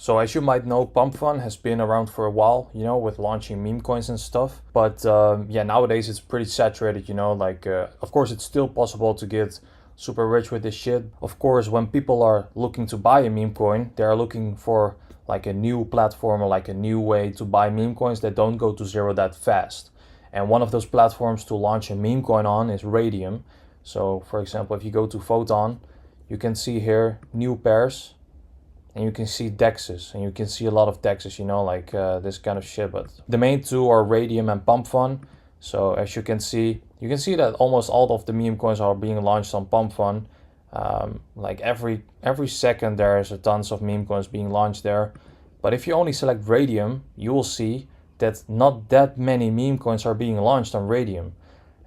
So as you might know, Pump.Fun has been around for a while, you know, with launching meme coins and stuff. But yeah, nowadays it's pretty saturated, you know, like of course it's still possible to get super rich with this shit. Of course, when people are looking to buy a meme coin, they are looking for like a new platform or like a new way to buy meme coins that don't go to zero that fast. And one of those platforms to launch a meme coin on is Radium. So for example, if you go to Photon, you can see here new pairs. And you can see dexes, and you can see a lot of dexes, you know, like this kind of shit. But the main two are Radium and Pump.Fun. So as you can see that almost all of the meme coins are being launched on Pump.Fun. Like every second there's a tons of meme coins being launched there. But if you only select Radium, you will see that not that many meme coins are being launched on Radium.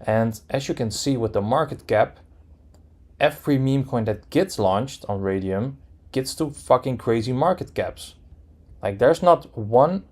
And as you can see with the market cap, every meme coin that gets launched on Radium gets to fucking crazy market caps. Like there's not one.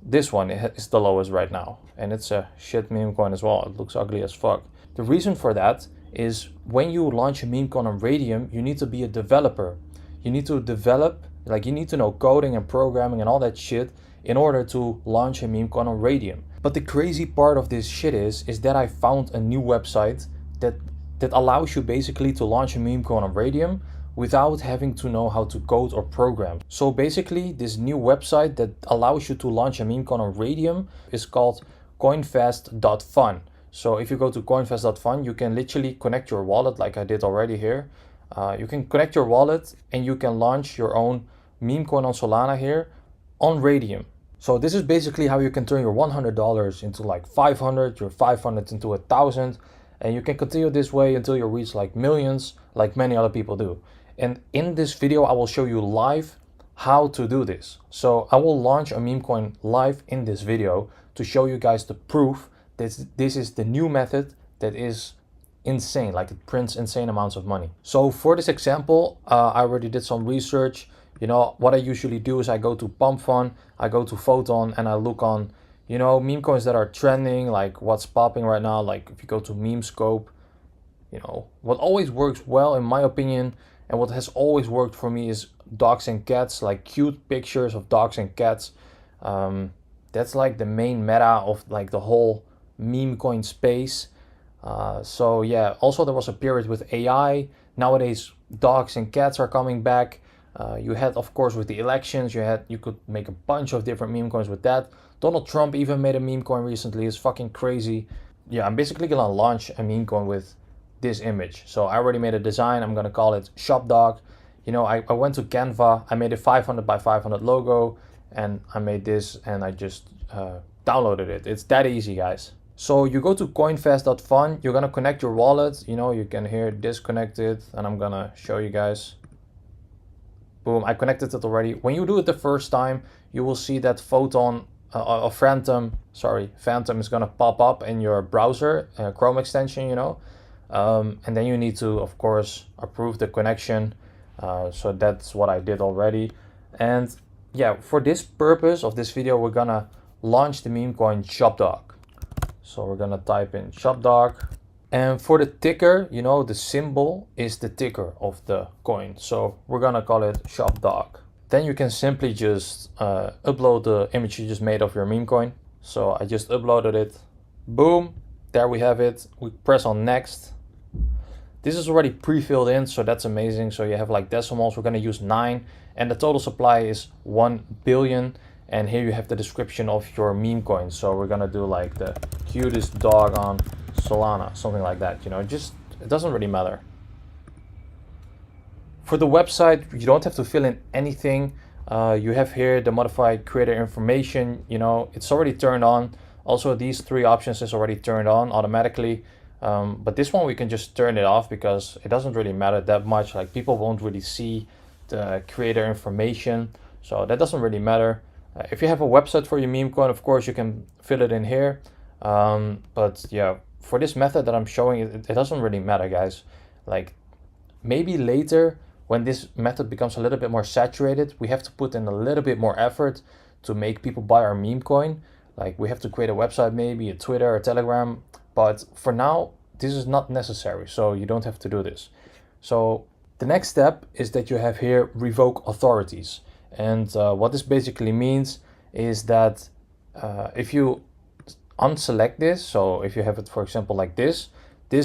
This one is the lowest right now, and it's a shit meme coin as well. It looks ugly as fuck. The reason for that is when you launch a meme coin on Radium, you need to be a developer. You need to develop, like you need to know coding and programming and all that shit in order to launch a meme coin on Radium. But the crazy part of this shit is that I found a new website that allows you basically to launch a meme coin on Radium without having to know how to code or program. So basically this new website that allows you to launch a meme coin on Radium is called Coinfast.Fun. So if you go to Coinfast.Fun, you can literally connect your wallet like I did already here. You can connect your wallet and you can launch your own meme coin on Solana here on Radium. So this is basically how you can turn your $100 into like 500, your 500 into 1,000, and you can continue this way until you reach like millions, like many other people do. And in this video, I will show you live how to do this. So I will launch a meme coin live in this video to show you guys the proof that this is the new method that is insane, like it prints insane amounts of money. So for this example, I already did some research. You know, what I usually do is I go to Pump.Fun, I go to Photon, and I look on, you know, meme coins that are trending, like what's popping right now. Like if you go to Memescope, you know, what always works well in my opinion, and what has always worked for me is dogs and cats, like cute pictures of dogs and cats. That's like the main meta of like the whole meme coin space. So yeah, also there was a period with AI. Nowadays, dogs and cats are coming back. You had, of course, with the elections, you could make a bunch of different meme coins with that. Donald Trump even made a meme coin recently. It's fucking crazy. Yeah, I'm basically gonna launch a meme coin with this image. So I already made a design. I'm gonna call it Shop Dog. You know, I went to Canva, I made a 500 by 500 logo, and I made this, and I just downloaded it. It's that easy, guys. So you go to coinfast.fun, you're gonna connect your wallet. You know, you can hear disconnected, and I'm gonna show you guys. Boom, I connected it already. When you do it the first time, you will see that Phantom is gonna pop up in your browser, Chrome extension, you know. And then you need to, of course, approve the connection. So that's what I did already. And yeah, for this purpose of this video, we're gonna launch the meme coin ShopDog. So we're gonna type in ShopDog. And for the ticker, you know, the symbol is the ticker of the coin. So we're gonna call it ShopDog. Then you can simply just upload the image you just made of your meme coin. So I just uploaded it. Boom, there we have it. We press on next. This is already pre-filled in, so that's amazing. So you have like decimals, we're gonna use 9, and the total supply is 1 billion. And here you have the description of your meme coin. So we're gonna do like the cutest dog on Solana, something like that, you know, it doesn't really matter. For the website, you don't have to fill in anything. You have here the modified creator information, you know, it's already turned on. Also, these 3 options is already turned on automatically. But this one we can just turn it off because it doesn't really matter that much. Like people won't really see the creator information, so that doesn't really matter. If you have a website for your meme coin, of course you can fill it in here. But yeah, for this method that I'm showing, it doesn't really matter, guys. Like maybe later when this method becomes a little bit more saturated, we have to put in a little bit more effort to make people buy our meme coin. Like we have to create a website, maybe a Twitter or Telegram. But for now, this is not necessary, so you don't have to do this. So the next step is that you have here revoke authorities. And what this basically means is that if you unselect this, so if you have it, for example, like this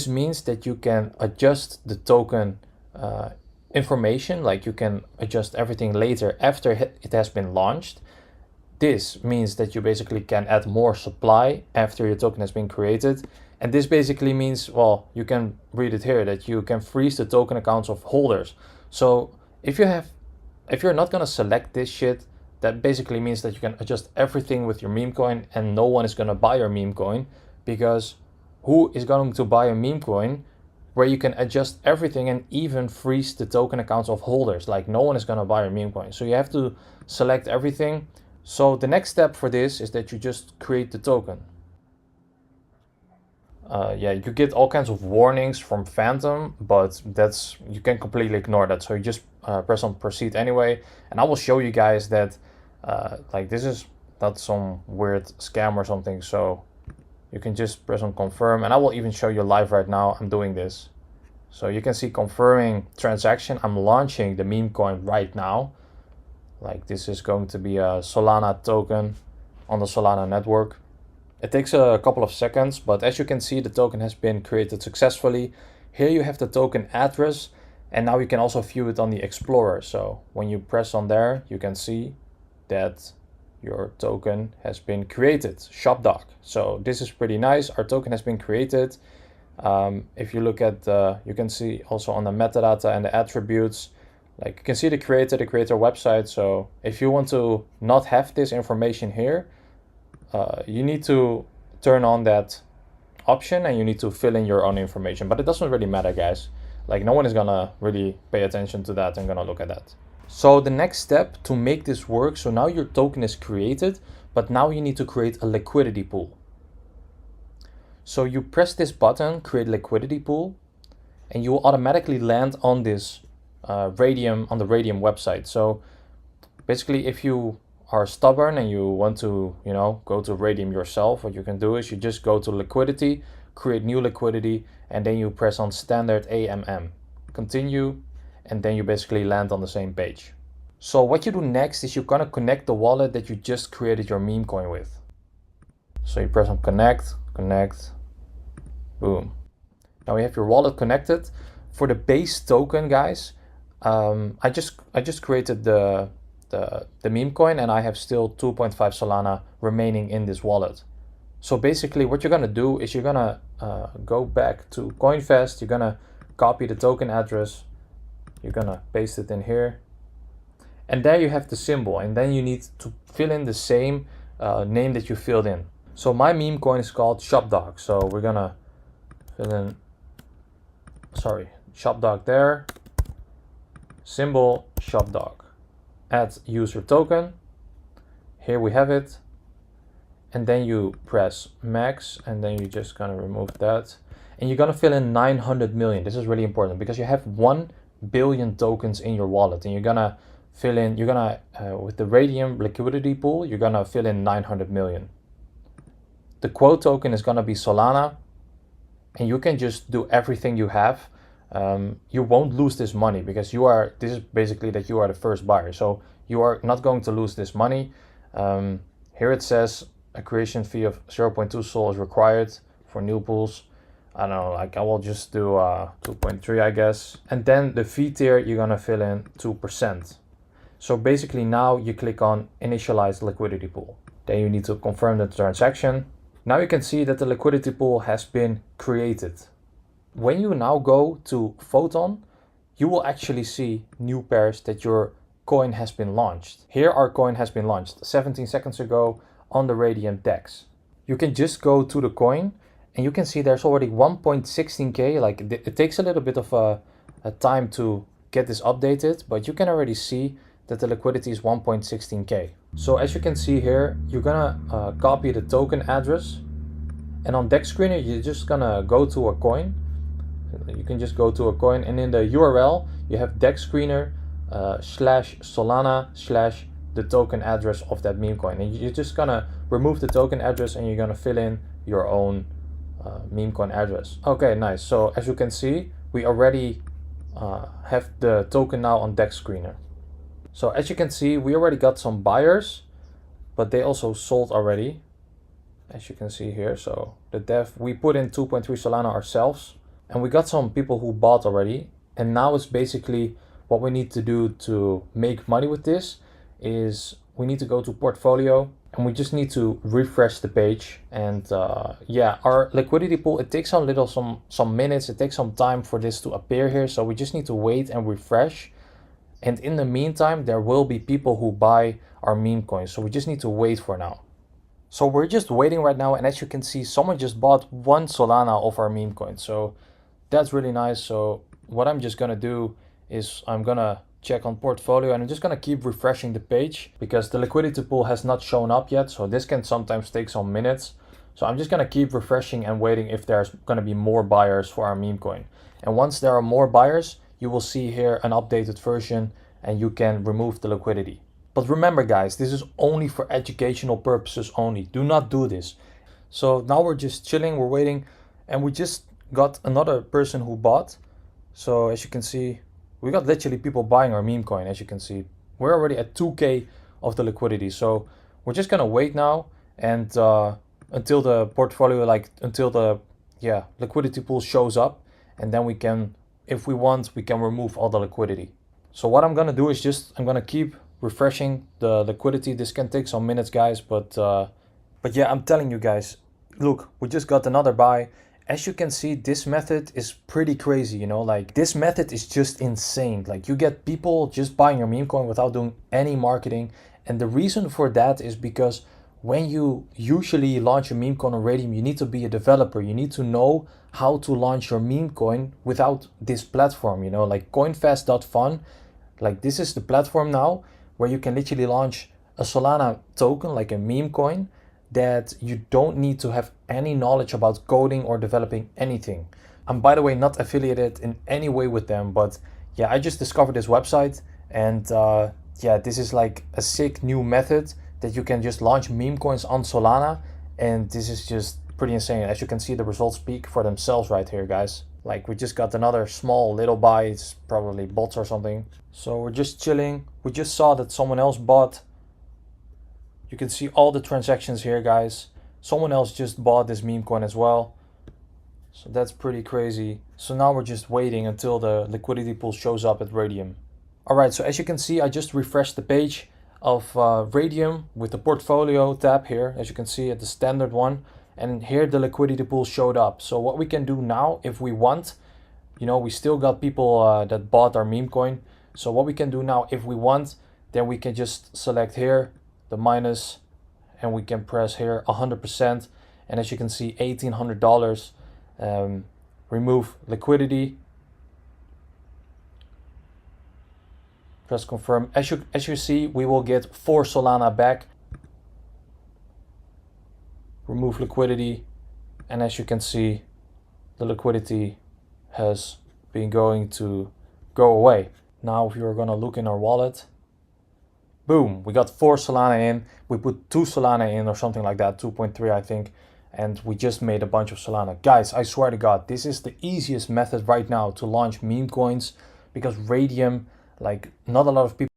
means that you can adjust the token information, like you can adjust everything later after it has been launched. This means that you basically can add more supply after your token has been created. And this basically means, well, you can read it here, that you can freeze the token accounts of holders. So if you're not gonna select this shit, that basically means that you can adjust everything with your meme coin and no one is gonna buy your meme coin, because who is going to buy a meme coin where you can adjust everything and even freeze the token accounts of holders? Like, no one is gonna buy your meme coin. So you have to select everything. So the next step for this is that you just create the token. Yeah, you get all kinds of warnings from Phantom, but you can completely ignore that. So you just press on proceed anyway. And I will show you guys that like this is not some weird scam or something. So you can just press on confirm, and I will even show you live right now. I'm doing this. So you can see confirming transaction. I'm launching the meme coin right now. Like, this is going to be a Solana token on the Solana network. It takes a couple of seconds, but as you can see, the token has been created successfully. Here you have the token address, and now you can also view it on the Explorer. So when you press on there, you can see that your token has been created, shopdog. So this is pretty nice. Our token has been created. If you look at, you can see also on the metadata and the attributes, like you can see the creator website. So if you want to not have this information here, you need to turn on that option and you need to fill in your own information. But it doesn't really matter, guys. Like, no one is gonna really pay attention to that and gonna look at that. So the next step to make this work, so now your token is created, but now you need to create a liquidity pool. So you press this button, create liquidity pool, and you will automatically land on this Radium, on the Radium website. So basically, if you are stubborn and you want to, you know, go to Radium yourself, what you can do is you just go to liquidity, create new liquidity, and then you press on standard AMM, continue, and then you basically land on the same page. So what you do next is you're gonna connect the wallet that you just created your meme coin with. So you press on connect, boom. Now we have your wallet connected. For the base token, guys, I just created the meme coin, and I have still 2.5 Solana remaining in this wallet. So basically what you're gonna do is you're gonna go back to CoinFest, you're gonna copy the token address, you're gonna paste it in here, and there you have the symbol, and then you need to fill in the same name that you filled in. So my meme coin is called shopdog, so we're gonna fill in, shopdog there, symbol shopdog, add user token, here we have it, and then you press max, and then you're just gonna remove that, and you're gonna fill in 900 million. This is really important because you have 1 billion tokens in your wallet, and you're gonna fill in, with the Radium liquidity pool, you're gonna fill in 900 million. The quote token is gonna be Solana, and you can just do everything you have. You won't lose this money because this is basically that you are the first buyer. So you are not going to lose this money. Here it says a creation fee of 0.2 Sol is required for new pools. I don't know, like I will just do 2.3, I guess. And then the fee tier, you're gonna fill in 2%. So basically now you click on initialize liquidity pool. Then you need to confirm the transaction. Now you can see that the liquidity pool has been created. When you now go to Photon, you will actually see new pairs that your coin has been launched. Here our coin has been launched 17 seconds ago on the Radium DEX. You can just go to the coin and you can see there's already 1.16k. Like it takes a little bit of a time to get this updated, but you can already see that the liquidity is 1.16k. So as you can see here, you're gonna copy the token address, and on DEX Screener you're just gonna go to a coin. You can just go to a coin, and in the URL you have DEX Screener /Solana/ the token address of that meme coin, and you're just gonna remove the token address and you're gonna fill in your own meme coin address. Okay, nice. So as you can see, we already have the token now on DEX Screener. So as you can see, we already got some buyers, but they also sold already, as you can see here. So the dev, we put in 2.3 Solana ourselves, and we got some people who bought already. And now it's basically what we need to do to make money with this is we need to go to portfolio, and we just need to refresh the page. And yeah, our liquidity pool, it takes some minutes, it takes some time for this to appear here. So we just need to wait and refresh. And in the meantime, there will be people who buy our meme coins. So we just need to wait for now. So we're just waiting right now. And as you can see, someone just bought 1 Solana of our meme coin. So that's really nice. So what I'm just gonna do is I'm gonna check on portfolio, and I'm just gonna keep refreshing the page because the liquidity pool has not shown up yet. So this can sometimes take some minutes. So I'm just gonna keep refreshing and waiting if there's gonna be more buyers for our meme coin. And once there are more buyers, you will see here an updated version and you can remove the liquidity. But remember guys, this is only for educational purposes only. Do not do this. So now we're just chilling, we're waiting, and we just got another person who bought. So as you can see, we got literally people buying our meme coin. As you can see, we're already at 2K of the liquidity. So we're just gonna wait now and until the portfolio, until the liquidity pool shows up, and then we can, if we want, we can remove all the liquidity. So what I'm gonna do is I'm gonna keep refreshing the liquidity. This can take some minutes, guys, but yeah, I'm telling you guys, look, we just got another buy. As you can see, this method is pretty crazy, you know, like this method is just insane. Like you get people just buying your meme coin without doing any marketing. And the reason for that is because when you usually launch a meme coin on Radium, you need to be a developer. You need to know how to launch your meme coin without this platform, you know, like Coinfast.Fun. Like this is the platform now where you can literally launch a Solana token, like a meme coin, that you don't need to have any knowledge about coding or developing anything. I'm, by the way, not affiliated in any way with them, but yeah, I just discovered this website, and yeah, this is like a sick new method that you can just launch meme coins on Solana, and this is just pretty insane. As you can see, the results speak for themselves right here, guys. Like we just got another small little buy, it's probably bots or something. So we're just chilling. We just saw that someone else bought. You can see all the transactions here, guys. Someone else just bought this meme coin as well. So that's pretty crazy. So now we're just waiting until the liquidity pool shows up at Radium. All right, so as you can see, I just refreshed the page of Radium with the portfolio tab here. As you can see at the standard one. And here the liquidity pool showed up. So what we can do now, if we want, you know, we still got people that bought our meme coin. So what we can do now, if we want, then we can just select here the minus, and we can press here 100%. And as you can see, $1,800. Remove liquidity. Press confirm. As you see, we will get 4 Solana back. Remove liquidity, and as you can see, the liquidity has been going to go away. Now if you're gonna look in our wallet, boom, we got 4 Solana in. We put 2 Solana in or something like that, 2.3 I think, and we just made a bunch of Solana. Guys, I swear to God, this is the easiest method right now to launch meme coins, because Radium, like not a lot of people